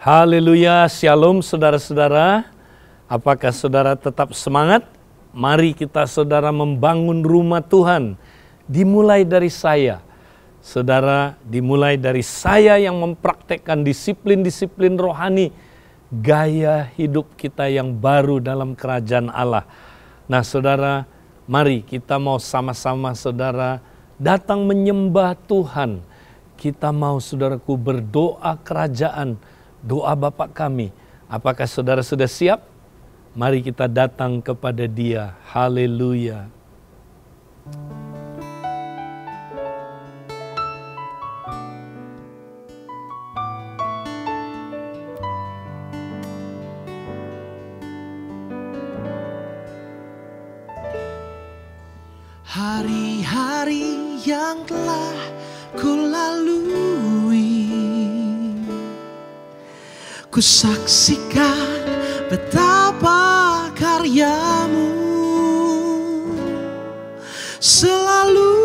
Haleluya, shalom saudara-saudara. Apakah saudara tetap semangat? Mari kita saudara membangun rumah Tuhan. Dimulai dari saya. Saudara, dimulai dari saya yang mempraktekkan disiplin-disiplin rohani. Gaya hidup kita yang baru dalam kerajaan Allah. Nah saudara, mari kita mau sama-sama saudara datang menyembah Tuhan. Kita mau saudaraku berdoa kerajaan. Doa Bapa kami. Apakah saudara sudah siap? Mari kita datang kepada Dia. Haleluya. Hari-hari yang telah kulalui, ku saksikan betapa karyamu selalu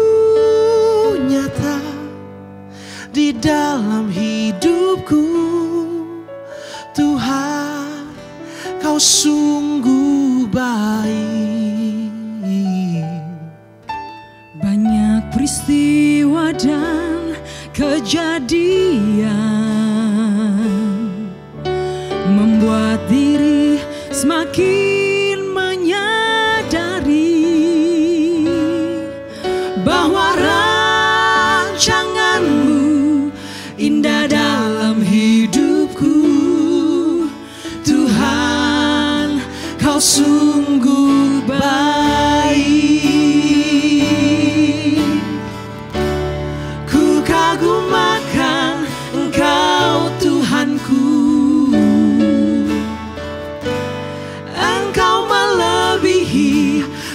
nyata di dalam hidupku. Tuhan, Kau sungguh baik. Banyak peristiwa dan kejadian membuat diri semakin menyadari bahwa rancangan-Mu indah dalam hidupku. Tuhan, Kau sungguh baik. Ku kagum akan Engkau Tuhanku.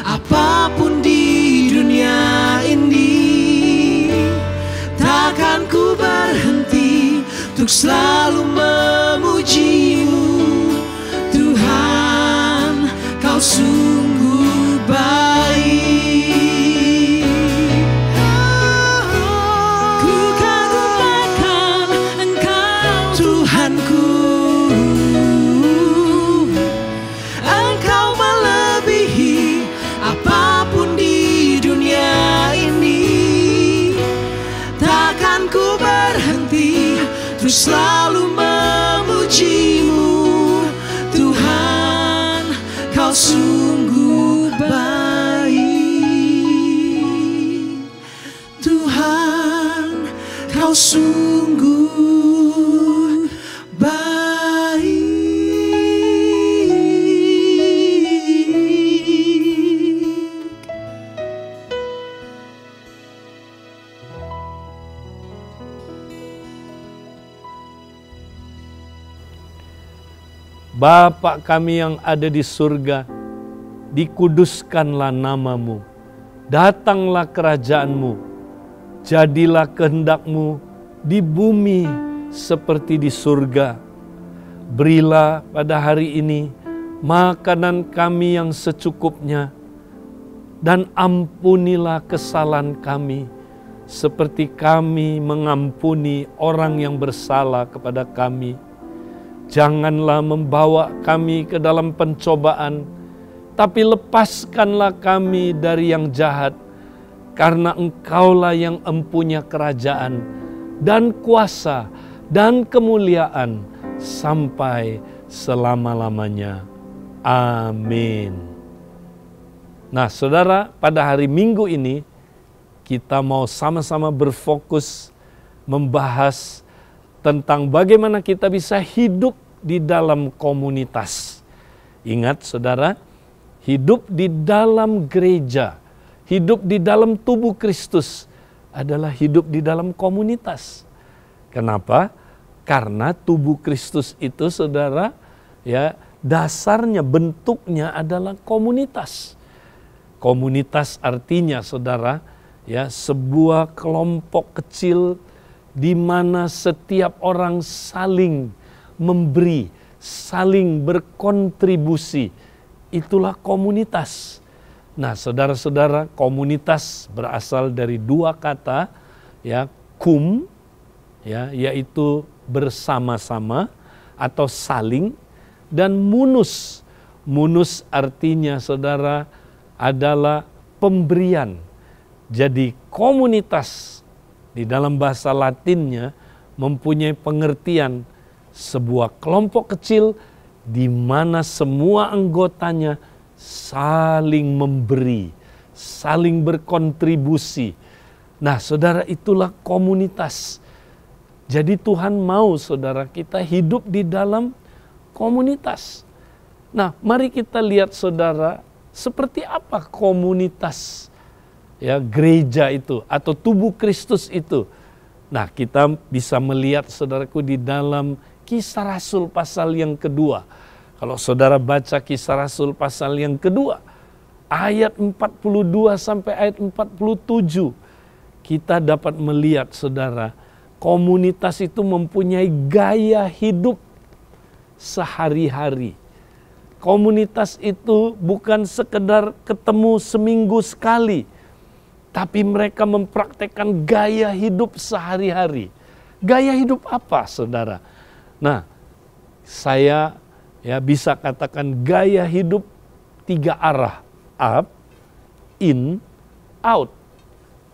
Apapun di dunia ini, takkan ku berhenti untuk selalu memuji-Mu. Tuhan, Kau sungguh baik. Ku kagum akan Engkau Tuhanku. Engkau melebihi apapun di dunia ini, takkan ku berhenti terus selalu memuji-Mu. Tuhan, Kau sungguh baik. Tuhan, Kau sungguh baik. Bapa kami yang ada di surga, dikuduskanlah nama-Mu, datanglah kerajaan-Mu, jadilah kehendak-Mu di bumi seperti di surga. Berilah pada hari ini makanan kami yang secukupnya, dan ampunilah kesalahan kami, seperti kami mengampuni orang yang bersalah kepada kami. Janganlah membawa kami ke dalam pencobaan, tapi lepaskanlah kami dari yang jahat, karena Engkaulah yang empunya kerajaan dan kuasa dan kemuliaan sampai selama-lamanya. Amin. Nah saudara, pada hari Minggu ini kita mau sama-sama berfokus membahas tentang bagaimana kita bisa hidup di dalam komunitas. Ingat saudara, hidup di dalam gereja, hidup di dalam tubuh Kristus adalah hidup di dalam komunitas. Kenapa? Karena tubuh Kristus itu saudara, ya dasarnya, bentuknya adalah komunitas. Komunitas artinya saudara, ya sebuah kelompok kecil di mana setiap orang saling memberi, saling berkontribusi. Itulah komunitas. Nah, saudara-saudara, komunitas berasal dari dua kata, ya, kum, ya, yaitu bersama-sama, atau saling, dan munus. Munus artinya saudara adalah pemberian. Jadi komunitas di dalam bahasa Latinnya mempunyai pengertian sebuah kelompok kecil di mana semua anggotanya saling memberi, saling berkontribusi. Nah, saudara, itulah komunitas. Jadi Tuhan mau saudara kita hidup di dalam komunitas. Nah, mari kita lihat saudara, seperti apa komunitas ya gereja itu atau tubuh Kristus itu. Nah, kita bisa melihat saudaraku di dalam Kisah Rasul pasal yang kedua. Kalau saudara baca Kisah Rasul pasal yang kedua, ayat 42 sampai ayat 47, kita dapat melihat saudara, komunitas itu mempunyai gaya hidup sehari-hari. Komunitas itu bukan sekedar ketemu seminggu sekali, tapi mereka mempraktekkan gaya hidup sehari-hari. Gaya hidup apa, saudara? Nah, saya bisa katakan gaya hidup 3 arah. Up, in, out.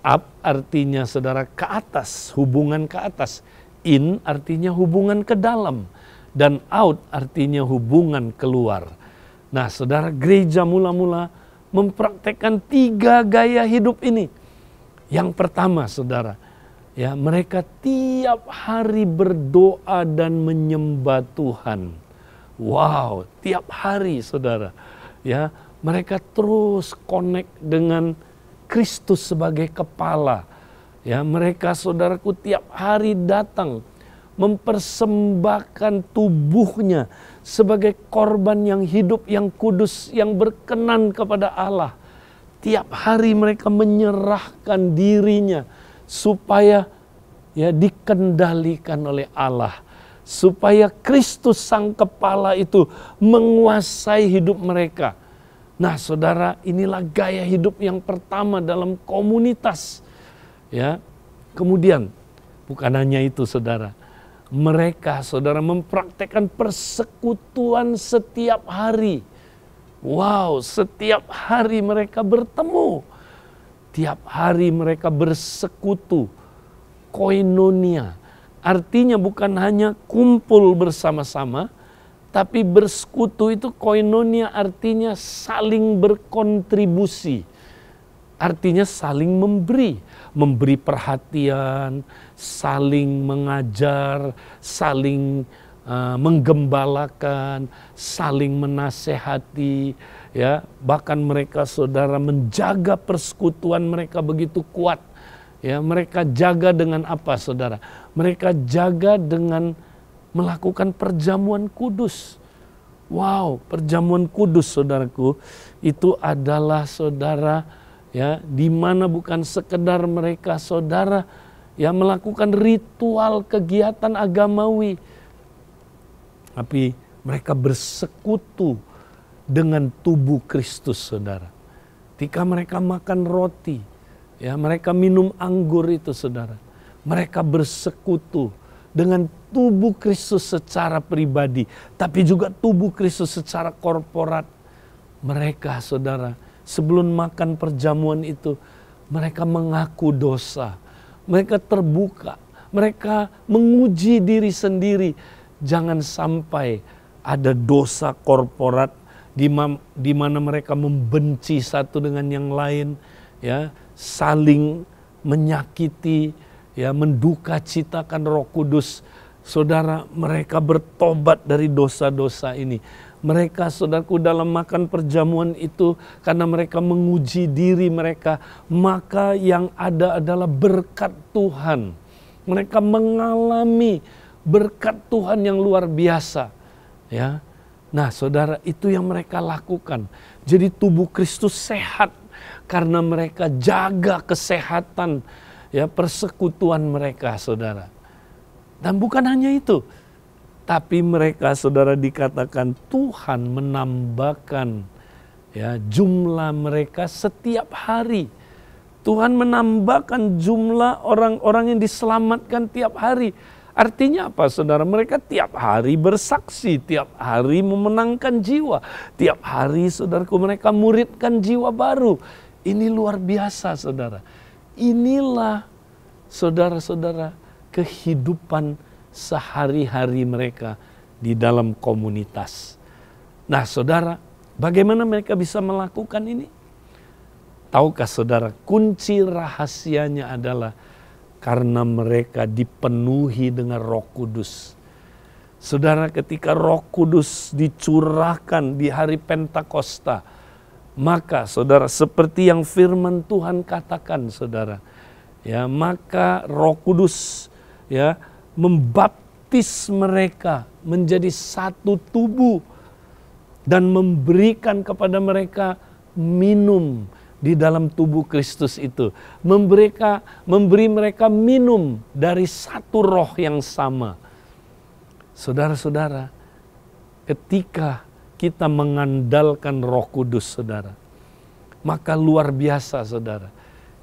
Up artinya saudara ke atas, hubungan ke atas. In artinya hubungan ke dalam. Dan out artinya hubungan keluar. Nah, saudara, gereja mula-mula mempraktekkan 3 gaya hidup ini. Yang pertama, saudara, ya, mereka tiap hari berdoa dan menyembah Tuhan. Wow, tiap hari, saudara. Ya, mereka terus connect dengan Kristus sebagai kepala. Ya, mereka, saudaraku, tiap hari datang mempersembahkan tubuhnya sebagai korban yang hidup, yang kudus, yang berkenan kepada Allah. Tiap hari mereka menyerahkan dirinya supaya ya dikendalikan oleh Allah. Supaya Kristus sang kepala itu menguasai hidup mereka. Nah, saudara, inilah gaya hidup yang pertama dalam komunitas. Ya. Kemudian bukan hanya itu, saudara. Mereka, saudara, mempraktekkan persekutuan setiap hari. Wow, setiap hari mereka bertemu. Tiap hari mereka bersekutu. Koinonia. Artinya bukan hanya kumpul bersama-sama, tapi bersekutu itu koinonia artinya saling berkontribusi. Artinya saling memberi. Memberi perhatian, saling mengajar, saling menggembalakan, saling menasehati, ya. Bahkan mereka, saudara, menjaga persekutuan mereka begitu kuat. Ya, mereka jaga dengan apa, saudara? Mereka jaga dengan melakukan perjamuan kudus. Wow, perjamuan kudus, saudaraku, itu adalah, saudara, ya, di mana bukan sekedar mereka, saudara, ya, melakukan ritual kegiatan agamawi, tapi mereka bersekutu dengan tubuh Kristus, saudara. Ketika mereka makan roti, ya, mereka minum anggur itu, saudara, mereka bersekutu dengan tubuh Kristus secara pribadi, tapi juga tubuh Kristus secara korporat. Mereka, saudara, sebelum makan perjamuan itu, mereka mengaku dosa. Mereka terbuka. Mereka menguji diri sendiri. Jangan sampai ada dosa korporat di mana mereka membenci satu dengan yang lain, ya, saling menyakiti, ya, menduka citakan Roh Kudus. Saudara, mereka bertobat dari dosa-dosa ini. Mereka, saudaraku, dalam makan perjamuan itu, karena mereka menguji diri mereka, maka yang ada adalah berkat Tuhan. Mereka mengalami berkat Tuhan yang luar biasa. Ya. Nah, saudara, itu yang mereka lakukan. Jadi tubuh Kristus sehat karena mereka jaga kesehatan, ya, persekutuan mereka, saudara. Dan bukan hanya itu, tapi mereka, saudara, dikatakan Tuhan menambahkan, ya, jumlah mereka setiap hari. Tuhan menambahkan jumlah orang-orang yang diselamatkan tiap hari. Artinya apa saudara? Mereka tiap hari bersaksi, tiap hari memenangkan jiwa. Tiap hari saudaraku mereka muridkan jiwa baru. Ini luar biasa saudara. Inilah saudara-saudara kehidupan sehari-hari mereka di dalam komunitas. Nah saudara, bagaimana mereka bisa melakukan ini? Tahukah saudara, kunci rahasianya adalah karena mereka dipenuhi dengan Roh Kudus. Saudara, ketika Roh Kudus dicurahkan di hari Pentakosta, maka saudara seperti yang firman Tuhan katakan saudara, ya, maka Roh Kudus ya membaptis mereka menjadi satu tubuh dan memberikan kepada mereka minum di dalam tubuh Kristus itu. Memberi mereka minum dari satu roh yang sama. Saudara-saudara, ketika kita mengandalkan Roh Kudus saudara, maka luar biasa saudara.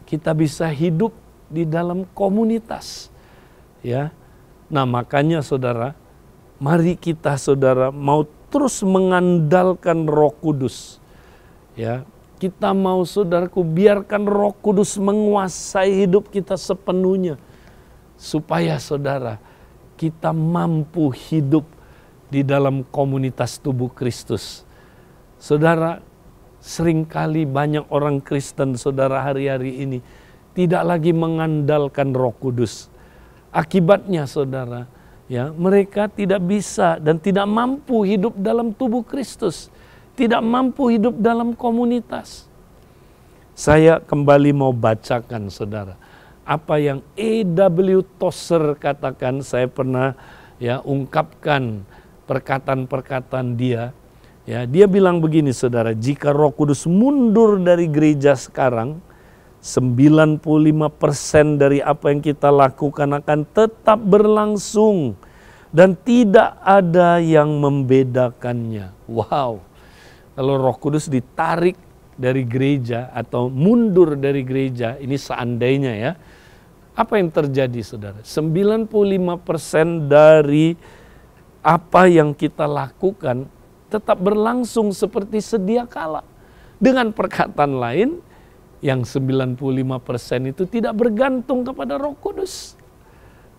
Kita bisa hidup di dalam komunitas. Ya. Nah, makanya saudara, mari kita saudara mau terus mengandalkan Roh Kudus. Ya. Kita mau saudaraku biarkan Roh Kudus menguasai hidup kita sepenuhnya. Supaya saudara kita mampu hidup di dalam komunitas tubuh Kristus. Saudara, seringkali banyak orang Kristen saudara hari-hari ini tidak lagi mengandalkan Roh Kudus. Akibatnya saudara, ya, mereka tidak bisa dan tidak mampu hidup dalam tubuh Kristus. Tidak mampu hidup dalam komunitas. Saya kembali mau bacakan saudara. Apa yang A.W. Tozer katakan, saya pernah ya ungkapkan perkataan-perkataan dia. Ya, dia bilang begini saudara, jika Roh Kudus mundur dari gereja sekarang, 95% dari apa yang kita lakukan akan tetap berlangsung. Dan tidak ada yang membedakannya. Wow. Kalau Roh Kudus ditarik dari gereja atau mundur dari gereja, ini seandainya ya, apa yang terjadi saudara? 95% dari apa yang kita lakukan tetap berlangsung seperti sedia kala. Dengan perkataan lain, yang 95% itu tidak bergantung kepada Roh Kudus.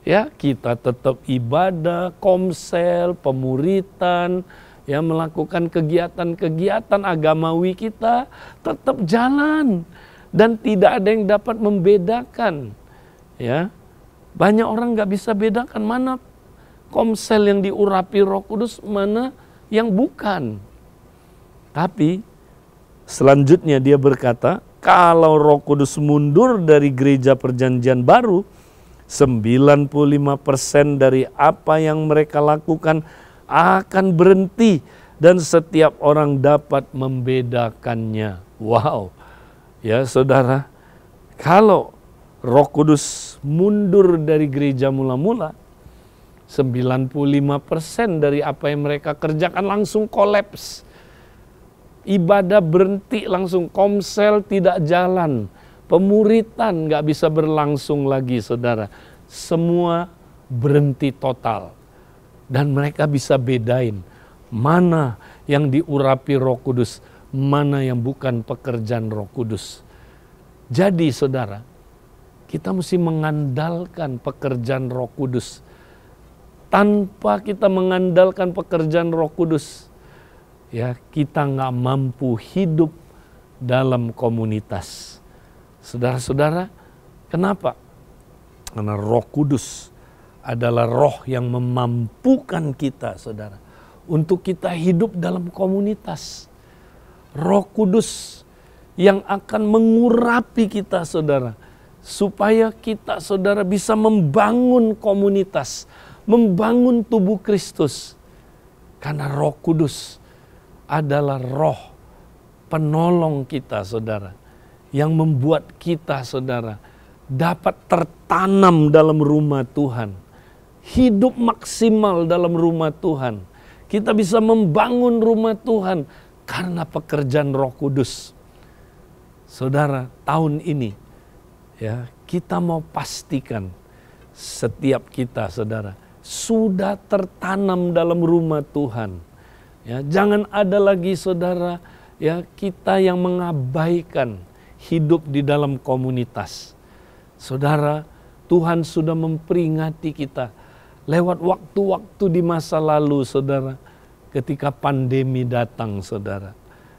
Ya, kita tetap ibadah, komsel, pemuritan, ya, melakukan kegiatan-kegiatan agamawi kita tetap jalan dan tidak ada yang dapat membedakan. Ya, banyak orang nggak bisa bedakan mana komsel yang diurapi Roh Kudus, mana yang bukan. Tapi selanjutnya dia berkata, kalau Roh Kudus mundur dari gereja perjanjian baru, 95% dari apa yang mereka lakukan akan berhenti dan setiap orang dapat membedakannya. Wow. Ya saudara, kalau Roh Kudus mundur dari gereja mula-mula, 95% dari apa yang mereka kerjakan langsung kolaps. Ibadah berhenti langsung, komsel tidak jalan, pemuritan nggak bisa berlangsung lagi saudara. Semua berhenti total. Dan mereka bisa bedain mana yang diurapi Roh Kudus, mana yang bukan pekerjaan Roh Kudus. Jadi saudara, kita mesti mengandalkan pekerjaan Roh Kudus. Tanpa kita mengandalkan pekerjaan Roh Kudus, ya, kita nggak mampu hidup dalam komunitas. Saudara-saudara, kenapa? Karena Roh Kudus adalah roh yang memampukan kita, saudara, untuk kita hidup dalam komunitas. Roh Kudus yang akan mengurapi kita, saudara, supaya kita, saudara, bisa membangun komunitas, membangun tubuh Kristus. Karena Roh Kudus adalah roh penolong kita, saudara, yang membuat kita, saudara, dapat tertanam dalam rumah Tuhan. Hidup maksimal dalam rumah Tuhan. Kita bisa membangun rumah Tuhan karena pekerjaan Roh Kudus. Saudara, tahun ini ya, kita mau pastikan setiap kita, saudara, sudah tertanam dalam rumah Tuhan. Ya, jangan ada lagi saudara, ya, kita yang mengabaikan hidup di dalam komunitas. Saudara, Tuhan sudah memperingati kita lewat waktu-waktu di masa lalu, saudara, ketika pandemi datang, saudara.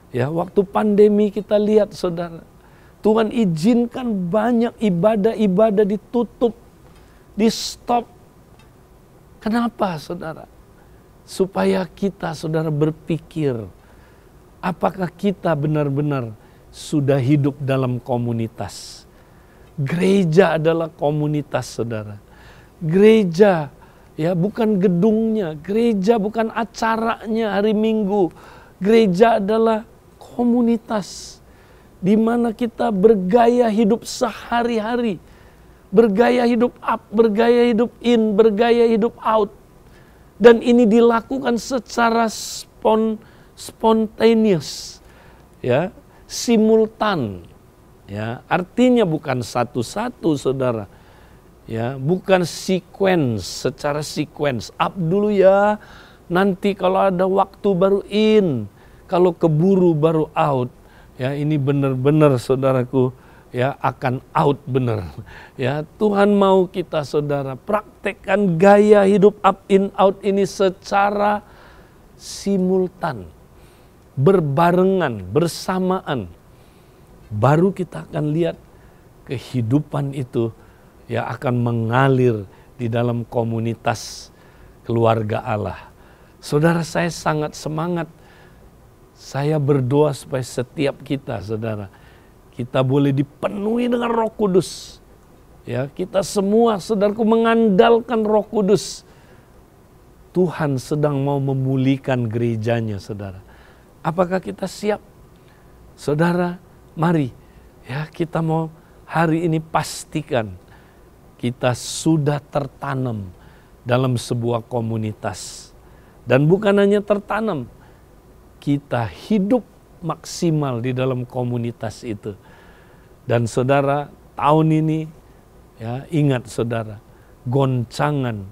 Ya, waktu pandemi kita lihat, saudara, Tuhan izinkan banyak ibadah-ibadah ditutup, di stop. Kenapa, saudara? Supaya kita, saudara, berpikir, apakah kita benar-benar sudah hidup dalam komunitas? Gereja adalah komunitas, saudara. Gereja, ya, bukan gedungnya. Gereja bukan acaranya hari Minggu. Gereja adalah komunitas di mana kita bergaya hidup sehari-hari. Bergaya hidup up, bergaya hidup in, bergaya hidup out. Dan ini dilakukan secara spontaneous, ya, simultan, ya, artinya bukan satu-satu, saudara, ya, bukan secara sequence, up dulu ya, nanti kalau ada waktu baru in, kalau keburu baru out, ya, ini benar-benar, saudaraku, ya, akan out benar. Ya, Tuhan mau kita, saudara, praktekkan gaya hidup up in out ini secara simultan, berbarengan, bersamaan. Baru kita akan lihat kehidupan itu, ya, akan mengalir di dalam komunitas keluarga Allah. Saudara, saya sangat semangat. Saya berdoa supaya setiap kita, saudara, kita boleh dipenuhi dengan Roh Kudus. Ya, kita semua, saudaraku, mengandalkan Roh Kudus. Tuhan sedang mau memulihkan gerejanya, saudara. Apakah kita siap? Saudara, mari, ya, kita mau hari ini pastikan kita sudah tertanam dalam sebuah komunitas. Dan bukan hanya tertanam, kita hidup maksimal di dalam komunitas itu. Dan saudara, tahun ini, ya, ingat saudara, goncangan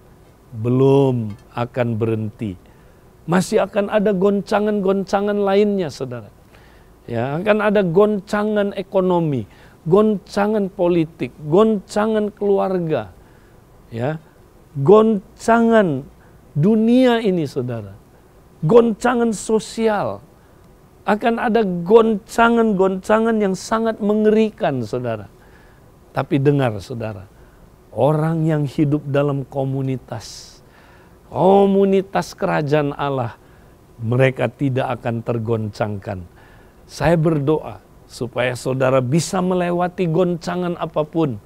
belum akan berhenti. Masih akan ada goncangan-goncangan lainnya, saudara. Ya, akan ada goncangan ekonomi, goncangan politik, goncangan keluarga, ya, goncangan dunia ini, saudara. Goncangan sosial. Akan ada goncangan-goncangan yang sangat mengerikan, saudara. Tapi dengar, saudara, orang yang hidup dalam komunitas kerajaan Allah, mereka tidak akan tergoncangkan. Saya berdoa supaya saudara bisa melewati goncangan apapun.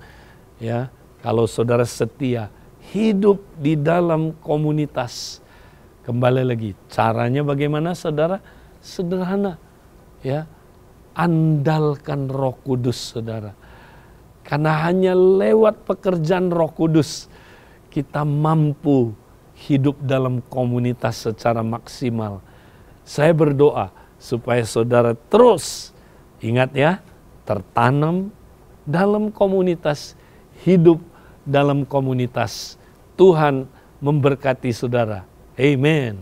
Ya, kalau saudara setia hidup di dalam komunitas. Kembali lagi, caranya bagaimana, saudara? Sederhana, ya, andalkan Roh Kudus, saudara. Karena hanya lewat pekerjaan Roh Kudus kita mampu hidup dalam komunitas secara maksimal. Saya berdoa supaya saudara terus ingat, ya, tertanam dalam komunitas, hidup dalam komunitas. Tuhan memberkati saudara. Amen.